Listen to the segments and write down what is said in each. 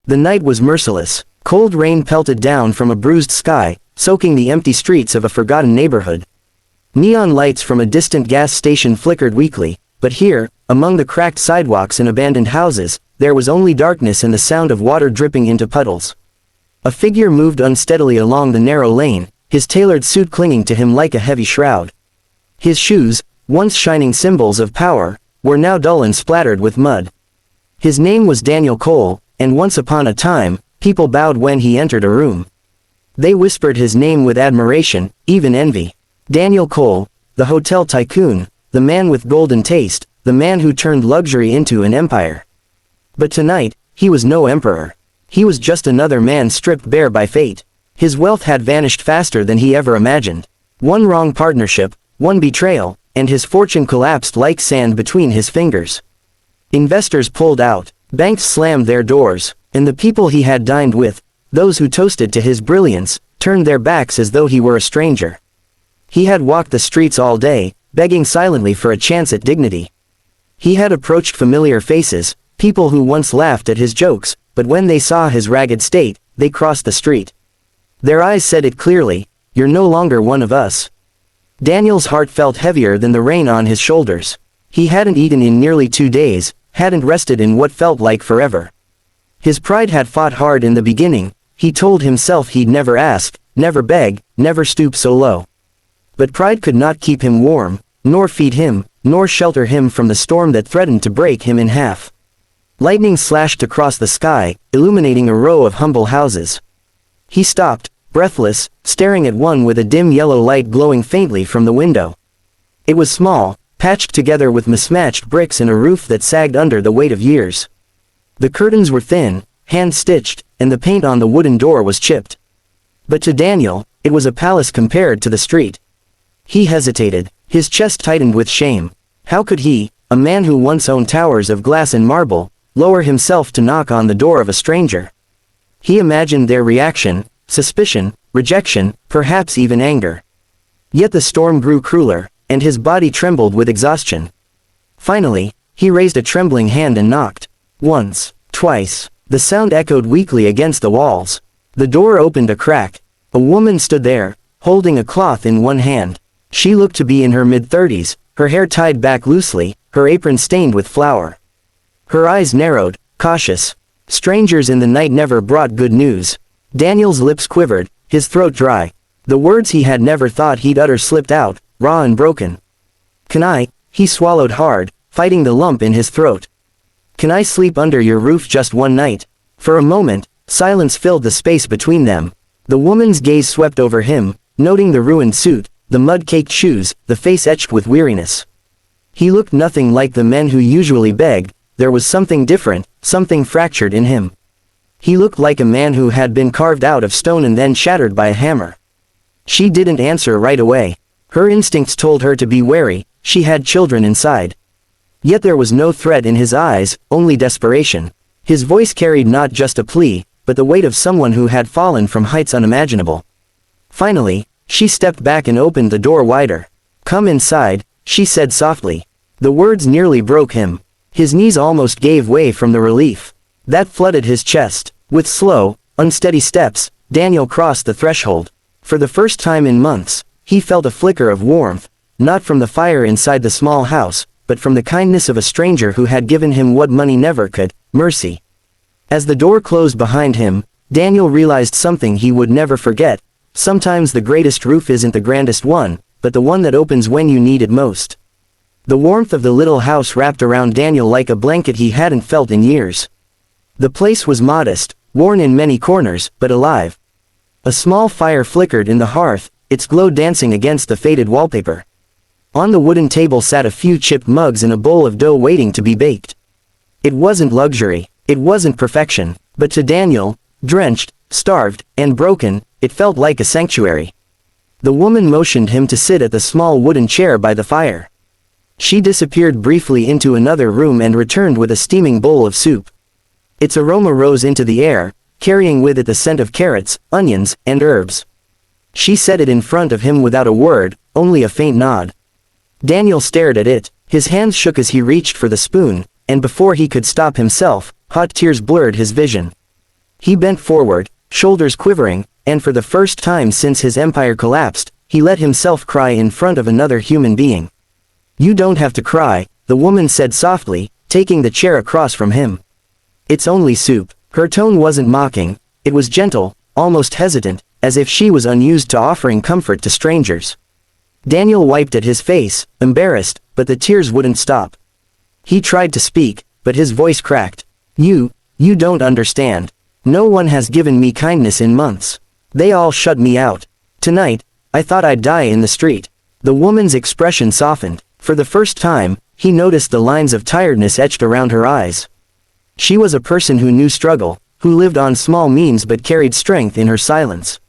The night was merciless. Cold rain pelted down from a bruised sky, soaking the empty streets of a forgotten neighborhood. Neon lights from a distant gas station flickered weakly, but here, among the cracked sidewalks and abandoned houses, there was only darkness and the sound of water dripping into puddles. A figure moved unsteadily along the narrow lane, his tailored suit clinging to him like a heavy shroud. His shoes, once shining symbols of power, were now dull and splattered with mud. His name was Daniel Cole, and once upon a time, people bowed when he entered a room. They whispered his name with admiration, even envy. Daniel Cole, the hotel tycoon, the man with golden taste, the man who turned luxury into an empire. But tonight, he was no emperor. He was just another man stripped bare by fate. His wealth had vanished faster than he ever imagined. One wrong partnership, one betrayal, and his fortune collapsed like sand between his fingers. Investors pulled out, banks slammed their doors, and the people he had dined with, those who toasted to his brilliance, turned their backs as though he were a stranger. He had walked the streets all day, begging silently for a chance at dignity. He had approached familiar faces, people who once laughed at his jokes, but when they saw his ragged state, they crossed the street. Their eyes said it clearly, "You're no longer one of us." Daniel's heart felt heavier than the rain on his shoulders. He hadn't eaten in nearly 2 days, hadn't rested in what felt like forever. His pride had fought hard in the beginning. He told himself he'd never ask, never beg, never stoop so low. But pride could not keep him warm, nor feed him, nor shelter him from the storm that threatened to break him in half. Lightning slashed across the sky, illuminating a row of humble houses. He stopped, breathless, staring at one with a dim yellow light glowing faintly from the window. It was small, patched together with mismatched bricks and a roof that sagged under the weight of years. The curtains were thin, hand-stitched, and the paint on the wooden door was chipped. But to Daniel, it was a palace compared to the street. He hesitated, his chest tightened with shame. How could he, a man who once owned towers of glass and marble, lower himself to knock on the door of a stranger? He imagined their reaction, suspicion, rejection, perhaps even anger. Yet the storm grew crueler, and his body trembled with exhaustion. Finally, he raised a trembling hand and knocked. Once, twice. The sound echoed weakly against the walls. The door opened a crack. A woman stood there, holding a cloth in one hand. She looked to be in her mid-30s, her hair tied back loosely, her apron stained with flour. Her eyes narrowed, cautious. Strangers in the night never brought good news. Daniel's lips quivered, his throat dry. The words he had never thought he'd utter slipped out, raw and broken. "Can I?" He swallowed hard, fighting the lump in his throat. "Can I sleep under your roof just one night?" For a moment, silence filled the space between them. The woman's gaze swept over him, noting the ruined suit, the mud-caked shoes, the face etched with weariness. He looked nothing like the men who usually begged. There was something different, something fractured in him. He looked like a man who had been carved out of stone and then shattered by a hammer. She didn't answer right away. Her instincts told her to be wary, she had children inside. Yet there was no threat in his eyes, only desperation. His voice carried not just a plea, but the weight of someone who had fallen from heights unimaginable. Finally, she stepped back and opened the door wider. "Come inside," she said softly. The words nearly broke him. His knees almost gave way from the relief that flooded his chest. With slow, unsteady steps, Daniel crossed the threshold. For the first time in months, he felt a flicker of warmth, not from the fire inside the small house, but from the kindness of a stranger who had given him what money never could, mercy. As the door closed behind him, Daniel realized something he would never forget. Sometimes the greatest roof isn't the grandest one, but the one that opens when you need it most. The warmth of the little house wrapped around Daniel like a blanket he hadn't felt in years. The place was modest, worn in many corners, but alive. A small fire flickered in the hearth, its glow dancing against the faded wallpaper. On the wooden table sat a few chipped mugs and a bowl of dough waiting to be baked. It wasn't luxury, it wasn't perfection, but to Daniel, drenched, starved, and broken, it felt like a sanctuary. The woman motioned him to sit at the small wooden chair by the fire. She disappeared briefly into another room and returned with a steaming bowl of soup. Its aroma rose into the air, carrying with it the scent of carrots, onions, and herbs. She set it in front of him without a word, only a faint nod. Daniel stared at it, his hands shook as he reached for the spoon, and before he could stop himself, hot tears blurred his vision. He bent forward, shoulders quivering, and for the first time since his empire collapsed, he let himself cry in front of another human being. "You don't have to cry," the woman said softly, taking the chair across from him. "It's only soup." Her tone wasn't mocking, it was gentle, almost hesitant, as if she was unused to offering comfort to strangers. Daniel wiped at his face, embarrassed, but the tears wouldn't stop. He tried to speak, but his voice cracked. You don't understand. No one has given me kindness in months. They all shut me out. Tonight, I thought I'd die in the street." The woman's expression softened. For the first time, he noticed the lines of tiredness etched around her eyes. She was a person who knew struggle, who lived on small means but carried strength in her silence.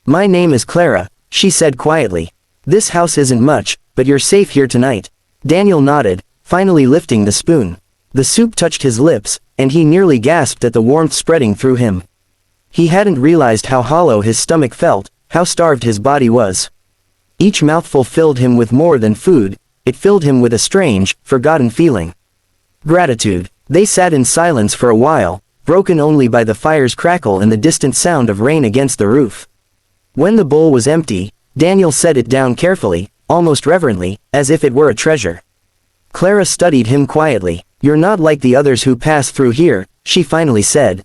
"My name is Clara," she said quietly. "This house isn't much, but you're safe here tonight." Daniel nodded, finally lifting the spoon. The soup touched his lips, and he nearly gasped at the warmth spreading through him. He hadn't realized how hollow his stomach felt, how starved his body was. Each mouthful filled him with more than food, it filled him with a strange, forgotten feeling. Gratitude. They sat in silence for a while, broken only by the fire's crackle and the distant sound of rain against the roof. When the bowl was empty, Daniel set it down carefully, almost reverently, as if it were a treasure. Clara studied him quietly. "You're not like the others who pass through here," she finally said.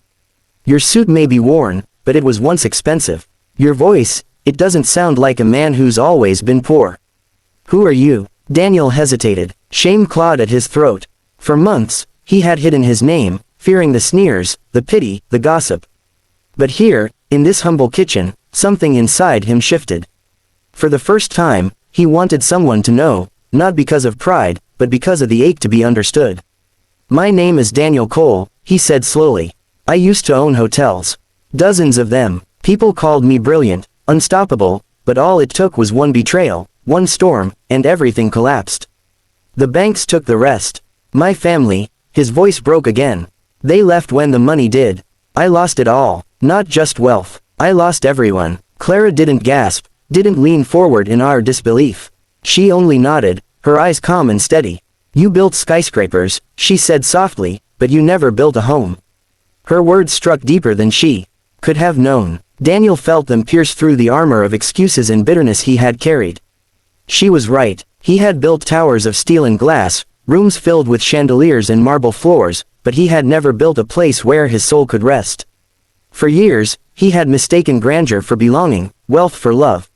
"Your suit may be worn, but it was once expensive. Your voice, it doesn't sound like a man who's always been poor." "Who are you?" Daniel hesitated. Shame clawed at his throat. For months, he had hidden his name, fearing the sneers, the pity, the gossip. But here, in this humble kitchen, something inside him shifted. For the first time, he wanted someone to know, not because of pride, but because of the ache to be understood. "My name is Daniel Cole," he said slowly. "I used to own hotels. Dozens of them. People called me brilliant, unstoppable, but all it took was one betrayal, one storm, and everything collapsed. The banks took the rest. My family," his voice broke again. "They left when the money did. I lost it all, not just wealth. I lost everyone." Clara didn't gasp, didn't lean forward in our disbelief. She only nodded, her eyes calm and steady. "You built skyscrapers," she said softly, "but you never built a home." Her words struck deeper than she could have known. Daniel felt them pierce through the armor of excuses and bitterness he had carried. She was right. He had built towers of steel and glass, rooms filled with chandeliers and marble floors, but he had never built a place where his soul could rest. For years, he had mistaken grandeur for belonging, wealth for love.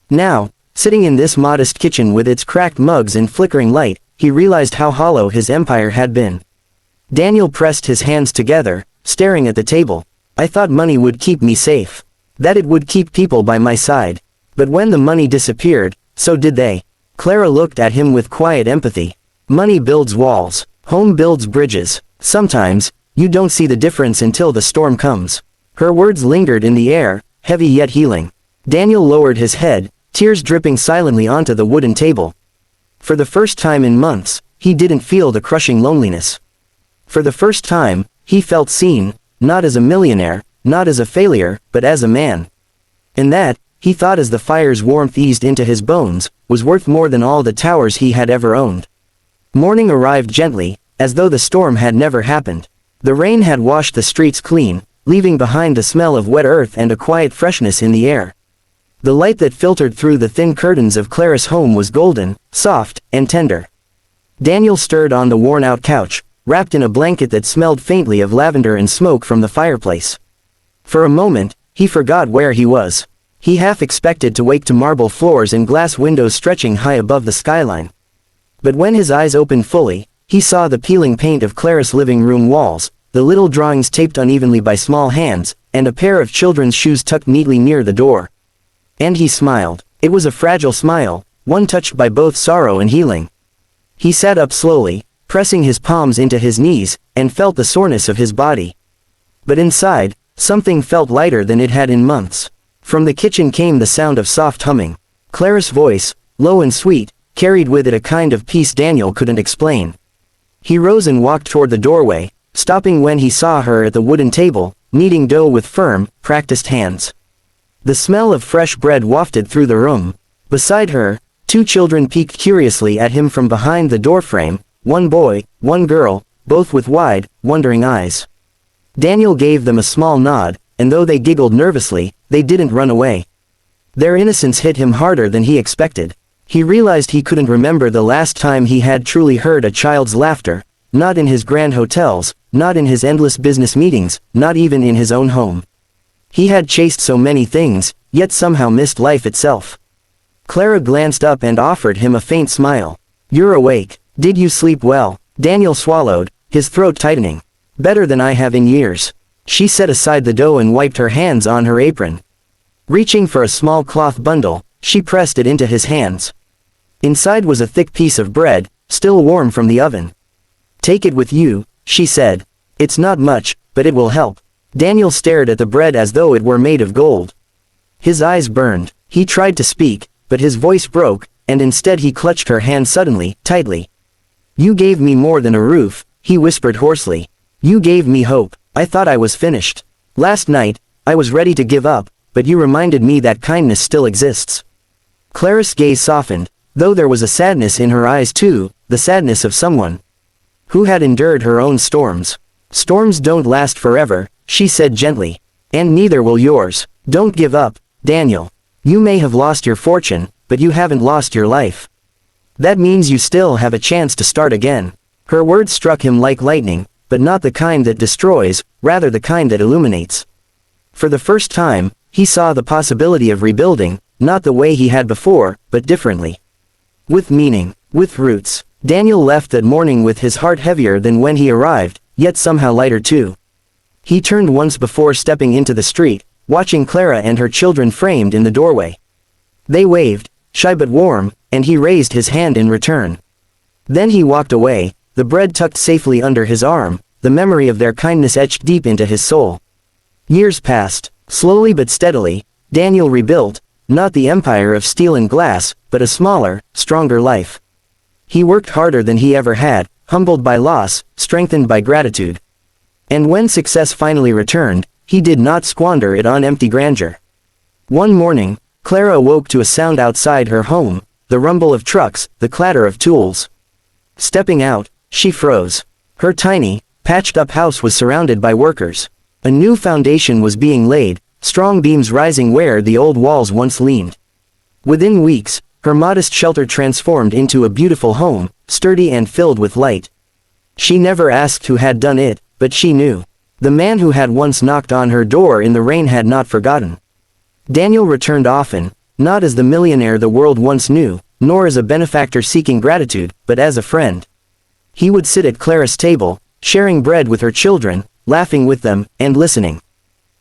Now, sitting in this modest kitchen with its cracked mugs and flickering light, he realized how hollow his empire had been. Daniel pressed his hands together, staring at the table. "I thought money would keep me safe. That it would keep people by my side. But when the money disappeared, so did they." Clara looked at him with quiet empathy. "Money builds walls. Home builds bridges. Sometimes, you don't see the difference until the storm comes." Her words lingered in the air, heavy yet healing. Daniel lowered his head, tears dripping silently onto the wooden table. For the first time in months, he didn't feel the crushing loneliness. For the first time, he felt seen, not as a millionaire, not as a failure, but as a man. And that, he thought as the fire's warmth eased into his bones, was worth more than all the towers he had ever owned. Morning arrived gently, as though the storm had never happened. The rain had washed the streets clean, leaving behind the smell of wet earth and a quiet freshness in the air. The light that filtered through the thin curtains of Clara's home was golden, soft, and tender. Daniel stirred on the worn-out couch, wrapped in a blanket that smelled faintly of lavender and smoke from the fireplace. For a moment, he forgot where he was. He half expected to wake to marble floors and glass windows stretching high above the skyline. But when his eyes opened fully, he saw the peeling paint of Clara's living room walls, the little drawings taped unevenly by small hands, and a pair of children's shoes tucked neatly near the door. And he smiled. It was a fragile smile, one touched by both sorrow and healing. He sat up slowly, pressing his palms into his knees, and felt the soreness of his body. But inside, something felt lighter than it had in months. From the kitchen came the sound of soft humming. Clara's voice, low and sweet, carried with it a kind of peace Daniel couldn't explain. He rose and walked toward the doorway, stopping when he saw her at the wooden table, kneading dough with firm, practiced hands. The smell of fresh bread wafted through the room. Beside her, two children peeked curiously at him from behind the doorframe, one boy, one girl, both with wide, wondering eyes. Daniel gave them a small nod, and though they giggled nervously, they didn't run away. Their innocence hit him harder than he expected. He realized he couldn't remember the last time he had truly heard a child's laughter, not in his grand hotels, not in his endless business meetings, not even in his own home. He had chased so many things, yet somehow missed life itself. Clara glanced up and offered him a faint smile. "You're awake. Did you sleep well?" Daniel swallowed, his throat tightening. "Better than I have in years." She set aside the dough and wiped her hands on her apron. Reaching for a small cloth bundle, she pressed it into his hands. Inside was a thick piece of bread, still warm from the oven. "Take it with you," she said. "It's not much, but it will help." Daniel stared at the bread as though it were made of gold. His eyes burned. He tried to speak, but his voice broke, and instead he clutched her hand suddenly, tightly. "You gave me more than a roof," he whispered hoarsely. "You gave me hope. I thought I was finished. Last night, I was ready to give up, but you reminded me that kindness still exists." Clara's gaze softened, though there was a sadness in her eyes too, the sadness of someone who had endured her own storms. "Storms don't last forever," she said gently. "And neither will yours. Don't give up, Daniel. You may have lost your fortune, but you haven't lost your life. That means you still have a chance to start again." Her words struck him like lightning, but not the kind that destroys, rather the kind that illuminates. For the first time, he saw the possibility of rebuilding, not the way he had before, but differently. With meaning, with roots. Daniel left that morning with his heart heavier than when he arrived, yet somehow lighter too. He turned once before stepping into the street, watching Clara and her children framed in the doorway. They waved, shy but warm, and he raised his hand in return. Then he walked away, the bread tucked safely under his arm, the memory of their kindness etched deep into his soul. Years passed. Slowly but steadily, Daniel rebuilt, not the empire of steel and glass, but a smaller, stronger life. He worked harder than he ever had, humbled by loss, strengthened by gratitude. And when success finally returned, he did not squander it on empty grandeur. One morning, Clara awoke to a sound outside her home, the rumble of trucks, the clatter of tools. Stepping out, she froze. Her tiny, patched-up house was surrounded by workers. A new foundation was being laid, strong beams rising where the old walls once leaned. Within weeks, her modest shelter transformed into a beautiful home, sturdy and filled with light. She never asked who had done it, but she knew. The man who had once knocked on her door in the rain had not forgotten. Daniel returned often, not as the millionaire the world once knew, nor as a benefactor seeking gratitude, but as a friend. He would sit at Clara's table, sharing bread with her children, laughing with them, and listening.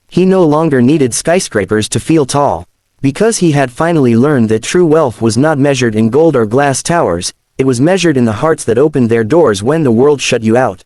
He no longer needed skyscrapers to feel tall. Because he had finally learned that true wealth was not measured in gold or glass towers, it was measured in the hearts that opened their doors when the world shut you out.